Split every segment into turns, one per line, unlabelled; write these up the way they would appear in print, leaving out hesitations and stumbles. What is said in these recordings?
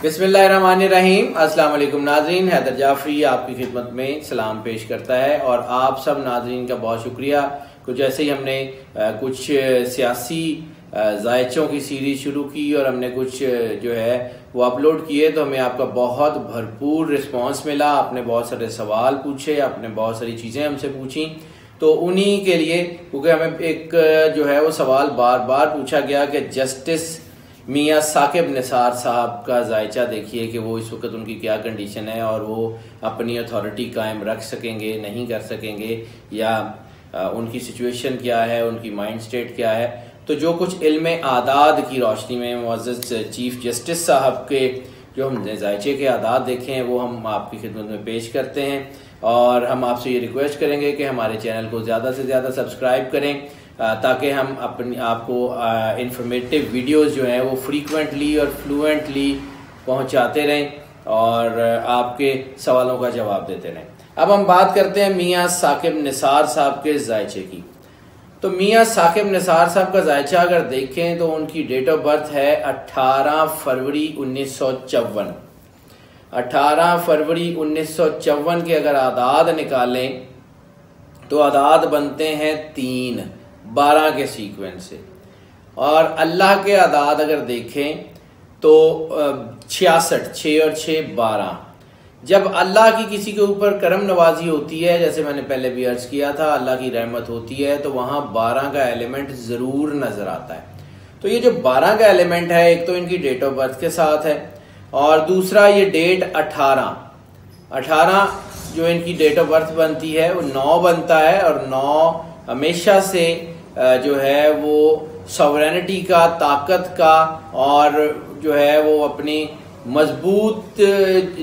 बिस्मिल्लाहिर्रहमानिर्रहीम। अस्सलाम वालेकुम नाजरीन, हैदर जाफरी आपकी खिदमत में सलाम पेश करता है और आप सब नाजरीन का बहुत शुक्रिया। कुछ ऐसे ही हमने कुछ सियासी जायचों की सीरीज शुरू की और हमने कुछ जो है वो अपलोड किए, तो हमें आपका बहुत भरपूर रिस्पांस मिला। आपने बहुत सारे सवाल पूछे, आपने बहुत सारी चीज़ें हमसे पूछी, तो उन्हीं के लिए, क्योंकि हमें एक जो है वो सवाल बार बार पूछा गया कि जस्टिस मियां साकिब निसार साहब का जायचा देखिए कि वो इस वक्त उनकी क्या कंडीशन है और वो अपनी अथॉरिटी कायम रख सकेंगे, नहीं कर सकेंगे, या उनकी सिचुएशन क्या है, उनकी माइंड स्टेट क्या है। तो जो कुछ इल्म आदाद की रोशनी में मुअज़्ज़ज़ चीफ जस्टिस साहब के जो हमने जायचे के आदाद देखे हैं वो हम आपकी खिदमत में पेश करते हैं। और हम आपसे ये रिक्वेस्ट करेंगे कि हमारे चैनल को ज़्यादा से ज़्यादा सब्सक्राइब करें ताकि हम अपनी आपको इंफॉर्मेटिव वीडियोस जो हैं वो फ्रीक्वेंटली और फ्लुएंटली पहुंचाते रहें और आपके सवालों का जवाब देते रहें। अब हम बात करते हैं मियां साकिब निसार साहब के जायचे की। तो मियां साकिब निसार साहब का जायचा अगर देखें तो उनकी डेट ऑफ बर्थ है 18 फरवरी 1954। 18 फरवरी 1954 के अगर आदाद निकालें तो आदाद बनते हैं 3 12 के सीक्वेंस से। और अल्लाह के आदाद अगर देखें तो 66, 6 और 6 12। जब अल्लाह की किसी के ऊपर करम नवाजी होती है, जैसे मैंने पहले भी अर्ज किया था, अल्लाह की रहमत होती है तो वहाँ 12 का एलिमेंट ज़रूर नज़र आता है। तो ये जो 12 का एलिमेंट है, एक तो इनकी डेट ऑफ बर्थ के साथ है और दूसरा ये डेट 18 जो इनकी डेट ऑफ बर्थ बनती है वो 9 बनता है। और 9 हमेशा से जो है वो सॉवरेनिटी का, ताकत का और जो है वो अपनी मजबूत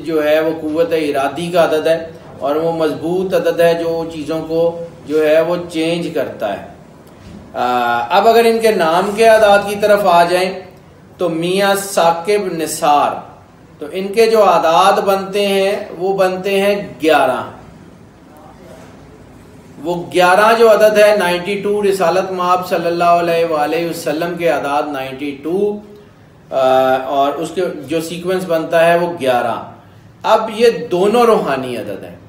जो है वो कुव्वत इरादी का अदद है और वो मजबूत अदद है जो चीज़ों को जो है वो चेंज करता है। अब अगर इनके नाम के आदाद की तरफ आ जाएं तो मियां साकिब निसार, तो इनके जो आदाद बनते हैं वो बनते हैं 11। वो 11 जो अदद है 92, रिसालत माब सल्लल्लाहु अलैहि वसल्लम के आदाद 92 और उसके जो सीक्वेंस बनता है वो 11। अब ये दोनों रूहानी अदद हैं।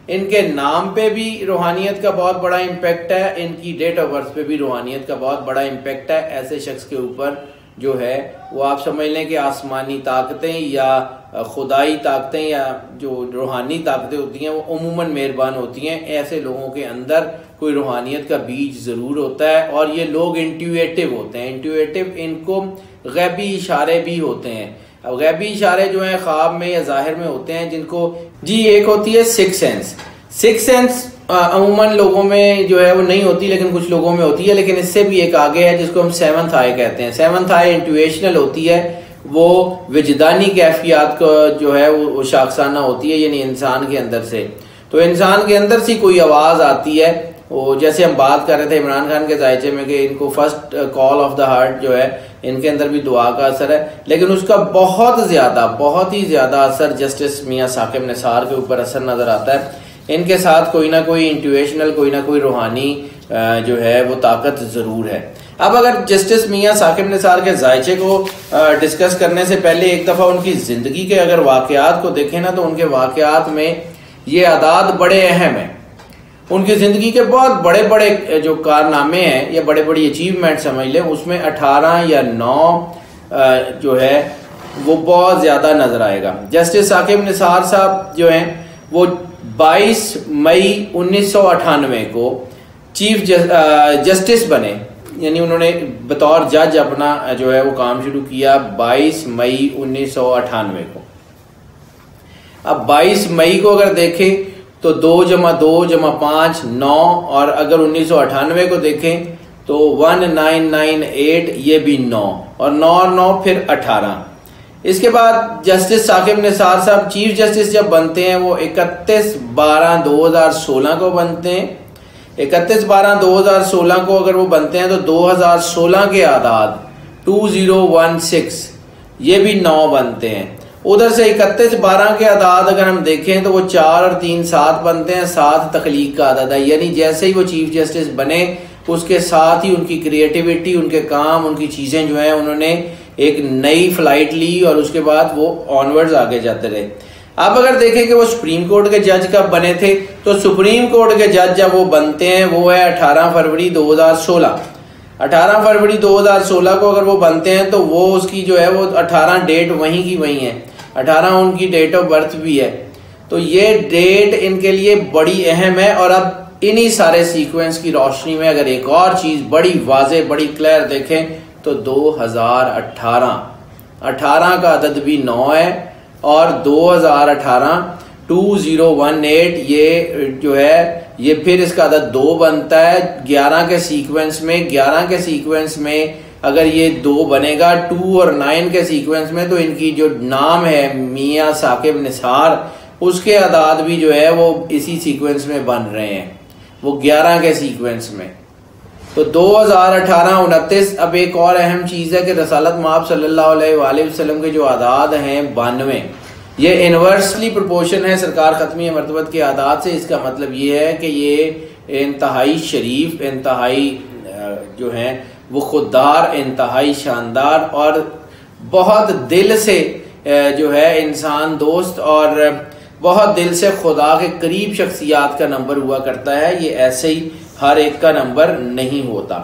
इनके नाम पे भी रूहानियत का बहुत बड़ा इम्पैक्ट है, इनकी डेट ऑफ बर्थ पे भी रूहानियत का बहुत बड़ा इम्पैक्ट है। ऐसे शख्स के ऊपर जो है वो आप समझ लें कि आसमानी ताकतें या खुदाई ताकतें या जो रूहानी ताकतें होती हैं वो उमूमन मेहरबान होती हैं। ऐसे लोगों के अंदर कोई रूहानियत का बीज ज़रूर होता है और ये लोग इंट्यूएटिव होते हैं। इंट्यूएटिव, इनको गैबी इशारे भी होते हैं। अब गैबी इशारे जो हैं ख्वाब में या जाहिर में होते हैं, जिनको एक होती है सिक्स सेंस। सिक्स सेंस अमूमन लोगों में जो है वो नहीं होती, लेकिन कुछ लोगों में होती है। लेकिन इससे भी एक आगे है जिसको हम सेवंथ आई कहते हैं। सेवंथ आई इंट्यूएशनल होती है, वो विजदानी कैफियत को जो है वो शाखसाना होती है, यानी इंसान के अंदर से। तो इंसान के अंदर से कोई आवाज आती है, वो जैसे हम बात कर रहे थे इमरान खान के जायचे में कि इनको first call of the heart जो है, इनके अंदर भी दुआ का असर है, लेकिन उसका बहुत ही ज्यादा असर जस्टिस मियां साकिब निसार के ऊपर असर नजर आता है। इनके साथ कोई ना कोई इंट्यूएशनल, कोई ना कोई रूहानी जो है वो ताकत जरूर है। अब अगर जस्टिस मियां साकिब निसार के जायचे को डिस्कस करने से पहले एक दफा उनकी जिंदगी के अगर वाकयात को देखें ना, तो उनके वाकयात में ये आदाद बड़े अहम हैं। उनकी जिंदगी के बहुत बड़े बड़े जो कारनामे हैं या बड़े बड़ी अचीवमेंट समझ लें, उसमें 18 या 9 जो है वो बहुत ज्यादा नजर आएगा। जस्टिस साकिब निसार साहब जो हैं वो 22 मई 1998 को चीफ जस्टिस बने, यानी उन्होंने बतौर जज अपना जो है वो काम शुरू किया 22 मई 1998 को। अब 22 मई को अगर देखें तो 2 + 2 + 5 9, और अगर 1998 को देखें तो 1998 ये भी 9 और 9 और 9 फिर 18। इसके बाद जस्टिस साकिब निसार साहब चीफ जस्टिस जब बनते हैं वो 31/12/2016 को बनते हैं। 31/12/2016 को अगर वो बनते हैं तो 2016 के आदाद 2016 ये भी 9 बनते हैं। उधर से 31/12 के आदाद अगर हम देखें तो वो 4 और 3 7 बनते हैं। 7 तख्लीक का आदाद है, यानी जैसे ही वो चीफ जस्टिस बने उसके साथ ही उनकी क्रिएटिविटी, उनके काम, उनकी चीजें जो है उन्होंने एक नई फ्लाइट ली और उसके बाद वो ऑनवर्ड्स आगे जाते रहे। अब अगर देखें कि वो सुप्रीम कोर्ट के जज कब बने थे, तो सुप्रीम कोर्ट के जज जब वो बनते हैं वो है 18 फरवरी 2016। 18 फरवरी 2016 को अगर वो बनते हैं तो वो उसकी जो है वो 18 डेट वहीं की वहीं है, 18 उनकी डेट ऑफ बर्थ भी है। तो ये डेट इनके लिए बड़ी अहम है। और अब इन्हीं सारे सीक्वेंस की रोशनी में अगर एक और चीज बड़ी वाजे बड़ी क्लियर देखें तो 2018 18 का अदद भी 9 है और 2018 2018 ये जो है ये फिर इसका अदद 2 बनता है 11 के सीक्वेंस में। 11 के सीक्वेंस में अगर ये 2 बनेगा 2 और 9 के सीक्वेंस में, तो इनकी जो नाम है मियां साकिब निसार, उसके अदाद भी जो है वो इसी सीक्वेंस में बन रहे हैं, वो 11 के सीक्वेंस में। तो 2018-29। अब एक और अहम चीज है कि रसालत माब सल्लल्लाहु अलैहि वसल्लम के जो आदाद हैं 92, ये इनवर्सली प्रोपोर्शन है सरकार खत्मी मरतबत के आदाद से। इसका मतलब ये है कि ये इंतहाई शरीफ, इंतहाई जो है वो खुददार, इंतहाई शानदार और बहुत दिल से जो है इंसान दोस्त और बहुत दिल से खुदा के करीब शख्सियात का नंबर हुआ करता है। ये ऐसे ही हर एक का नंबर नहीं होता।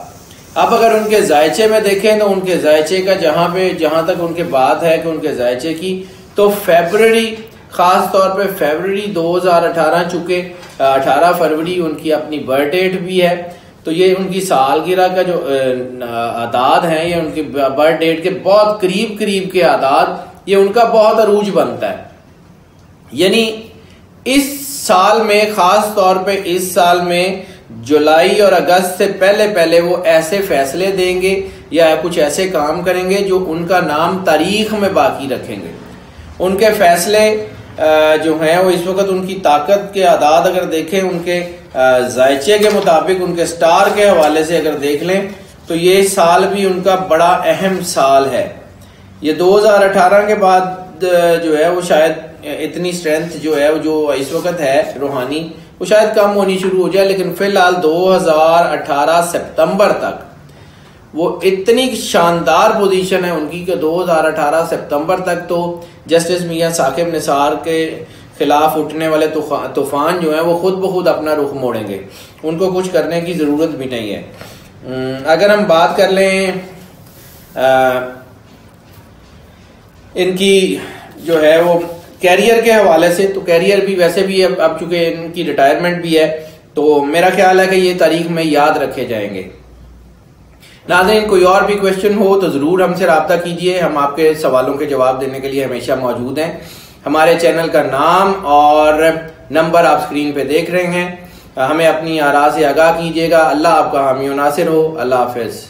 अब अगर उनके जायचे में देखें तो उनके जायचे का जहां तक उनके बात है कि उनके जायचे की, तो फेब्रुअरी, खास तौर पे फेब्रुअरी 2018, चूंकि 18 फरवरी उनकी अपनी बर्थ डेट भी है, तो ये उनकी सालगिरह का जो आदाद है, ये उनकी बर्थ डेट के बहुत करीब करीब के आदाद, ये उनका बहुत अरूज बनता है। यानी इस साल में, खास तौर पे इस साल में जुलाई और अगस्त से पहले पहले वो ऐसे फैसले देंगे या कुछ ऐसे काम करेंगे जो उनका नाम तारीख में बाकी रखेंगे। उनके फैसले जो हैं वो इस वक्त उनकी ताकत के आदाद अगर देखें, उनके जायचे के मुताबिक, उनके स्टार के हवाले से अगर देख लें, तो ये साल भी उनका बड़ा अहम साल है। ये 2018 के बाद जो है वो शायद इतनी स्ट्रेंथ जो है जो इस वक्त है रूहानी, वो शायद कम होनी शुरू हो जाए, लेकिन फिलहाल 2018 सितंबर तक वो इतनी शानदार पोजीशन है उनकी कि 2018 सितंबर तक तो जस्टिस मियां साकिब निसार के खिलाफ उठने वाले तूफान जो है वो खुद ब खुद अपना रुख मोड़ेंगे, उनको कुछ करने की जरूरत भी नहीं है। अगर हम बात कर लें इनकी जो है वो कैरियर के हवाले से, तो कैरियर भी वैसे भी अब चूंकि इनकी रिटायरमेंट भी है, तो मेरा ख्याल है कि ये तारीख में याद रखे जाएंगे। नाज़रीन, कोई और भी क्वेश्चन हो तो जरूर हमसे राब्ता कीजिए, हम आपके सवालों के जवाब देने के लिए हमेशा मौजूद हैं। हमारे चैनल का नाम और नंबर आप स्क्रीन पे देख रहे हैं। हमें अपनी आरा से आगाह कीजिएगा। अल्लाह आपका हामी और नासिर हो। अल्लाह हाफिज।